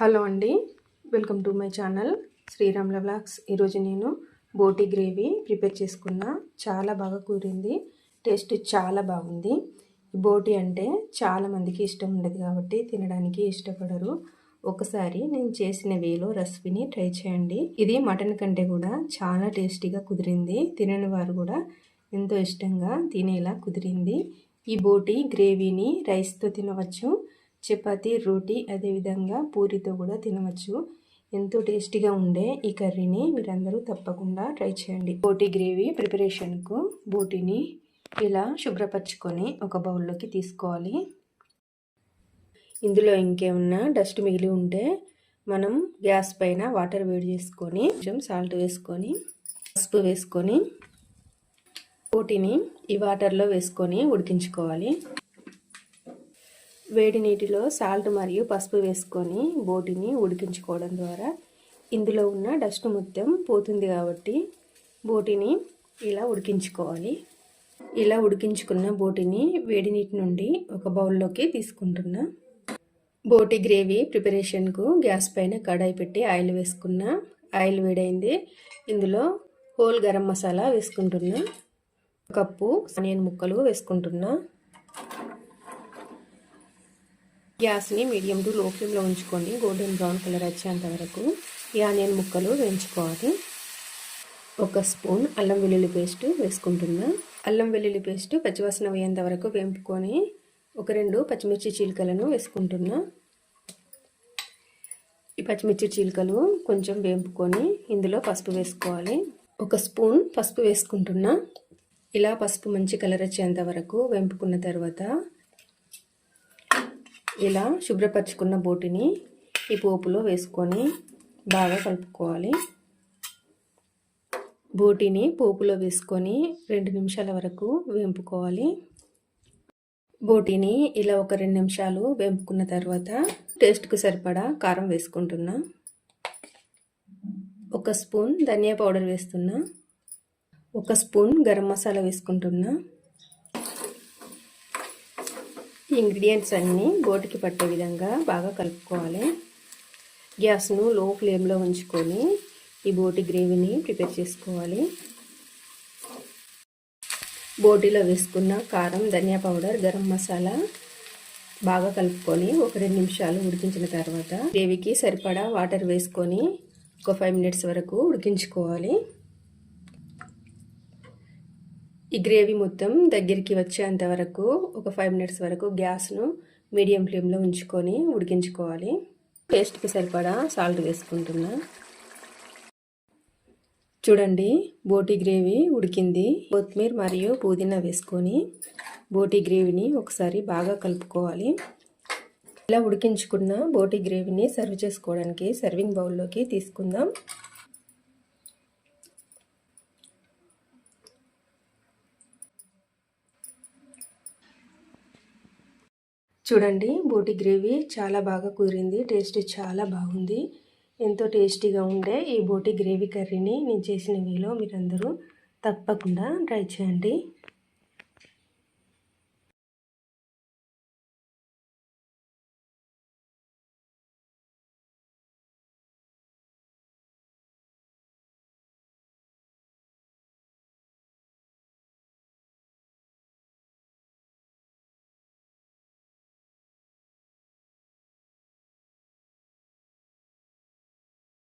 Hello అండి, welcome to my channel శ్రీరామ్ల vlogs. ఈరోజు నేను బోటి గ్రేవీ ప్రిపేర్ చేసుకున్నా. చాలా బాగా కూరింది, టేస్ట్ చాలా బాగుంది. బోటి అంటే చాలామందికి ఇష్టం ఉండదు కాబట్టి తినడానికి ఇష్టపడరు. ఒకసారి నేను చేసిన వేలో రెసిపీని ట్రై చేయండి. ఇది మటన్ కంటే కూడా చాలా టేస్టీగా కుదిరింది. తినని వారు కూడా ఎంతో ఇష్టంగా తినేలా కుదిరింది. ఈ బోటి గ్రేవీని రైస్తో తినవచ్చు, చపాతీ, రోటీ, అదేవిధంగా పూరితో కూడా తినవచ్చు. ఎంతో టేస్టీగా ఉండే ఈ కర్రీని మీరందరూ తప్పకుండా ట్రై చేయండి. బోటి గ్రేవీ ప్రిపరేషన్కు బోటిని ఇలా శుభ్రపరచుకొని ఒక బౌల్లోకి తీసుకోవాలి. ఇందులో ఇంకేమన్నా డస్ట్ మిగిలి ఉంటే మనం గ్యాస్ పైన వాటర్ వేడి చేసుకొని కొంచెం సాల్ట్ వేసుకొని పసుపు వేసుకొని బోటిని ఈ వాటర్లో వేసుకొని ఉడికించుకోవాలి. వేడి నీటిలో సాల్ట్ మరియు పసుపు వేసుకొని బోటిని ఉడికించుకోవడం ద్వారా ఇందులో ఉన్న డస్ట్ మొత్తం పోతుంది కాబట్టి బోటిని ఇలా ఉడికించుకోవాలి. ఇలా ఉడికించుకున్న బోటిని వేడి నీటి నుండి ఒక బౌల్లోకి తీసుకుంటున్నా. బోటి గ్రేవీ ప్రిపరేషన్కు గ్యాస్ పైన కడాయి పెట్టి ఆయిల్ వేసుకున్నా. ఆయిల్ వేడైంది. ఇందులో హోల్ గరం మసాలా వేసుకుంటున్నా. కప్పు ఆనియన్ ముక్కలు వేసుకుంటున్నా. గ్యాస్ని మీడియం టు లో ఫ్లేమ్లో ఉంచుకొని గోల్డెన్ బ్రౌన్ కలర్ వచ్చేంత వరకు ఈ ఆనియన్ ముక్కలు వేయించుకోవాలి. ఒక స్పూన్ అల్లం వెల్లుల్లి పేస్ట్ వేసుకుంటున్నా. అల్లం వెల్లుల్లి పేస్ట్ పచ్చివాసన పోయేంత వరకు వేపుకొని ఒక 2 పచ్చిమిర్చి చీలికలను వేసుకుంటున్నా. ఈ పచ్చిమిర్చి చీలికలు కొంచెం వేపుకొని ఇందులో పసుపు వేసుకోవాలి. ఒక స్పూన్ పసుపు వేసుకుంటున్నా. ఇలా పసుపు మంచి కలర్ వచ్చేంత వరకు వేపుకున్న తర్వాత ఇలా శుభ్రపరచుకున్న బోటిని ఈ పోపులో వేసుకొని బాగా కలుపుకోవాలి. బోటిని పోపులో వేసుకొని 2 నిమిషాల వరకు వేపుకోవాలి. బోటిని ఇలా ఒక 2 నిమిషాలు వేపుకున్న తర్వాత టేస్ట్కు సరిపడా కారం వేసుకుంటున్నా. ఒక స్పూన్ ధనియా పౌడర్ వేస్తున్నా. ఒక స్పూన్ గరం మసాలా వేసుకుంటున్నా. ఈ ఇంగ్రీడియంట్స్ అన్నీ బోటికి పట్టే విధంగా బాగా కలుపుకోవాలి. గ్యాస్ను లో ఫ్లేమ్లో ఉంచుకొని ఈ బోటి గ్రేవీని ప్రిపేర్ చేసుకోవాలి. బోటిలో వేసుకున్న కారం, ధనియా పౌడర్, గరం మసాలా బాగా కలుపుకొని ఒక 2 నిమిషాలు ఉడికించిన తర్వాత గ్రేవీకి సరిపడా వాటర్ వేసుకొని ఒక 5 మినిట్స్ వరకు ఉడికించుకోవాలి. ఈ గ్రేవీ మొత్తం దగ్గరికి వచ్చేంత వరకు ఒక 5 మినిట్స్ వరకు గ్యాస్ను మీడియం ఫ్లేమ్లో ఉంచుకొని ఉడికించుకోవాలి. టేస్ట్కి సరిపడా సాల్ట్ వేసుకుంటున్నా. చూడండి, బోటి గ్రేవీ ఉడికింది. కొత్తిమీర మరియు పుదీనా వేసుకొని బోటి గ్రేవీని ఒకసారి బాగా కలుపుకోవాలి. ఇలా ఉడికించుకున్న బోటి గ్రేవీని సర్వ్ చేసుకోవడానికి సర్వింగ్ బౌల్లోకి తీసుకుందాం. చూడండి, బోటి గ్రేవీ చాలా బాగా కుదిరింది. టేస్ట్ చాలా బాగుంది. ఎంతో టేస్టీగా ఉండే ఈ బోటి గ్రేవీ కర్రీని నేను చేసిన వేలో మీరందరూ తప్పకుండా ట్రై చేయండి.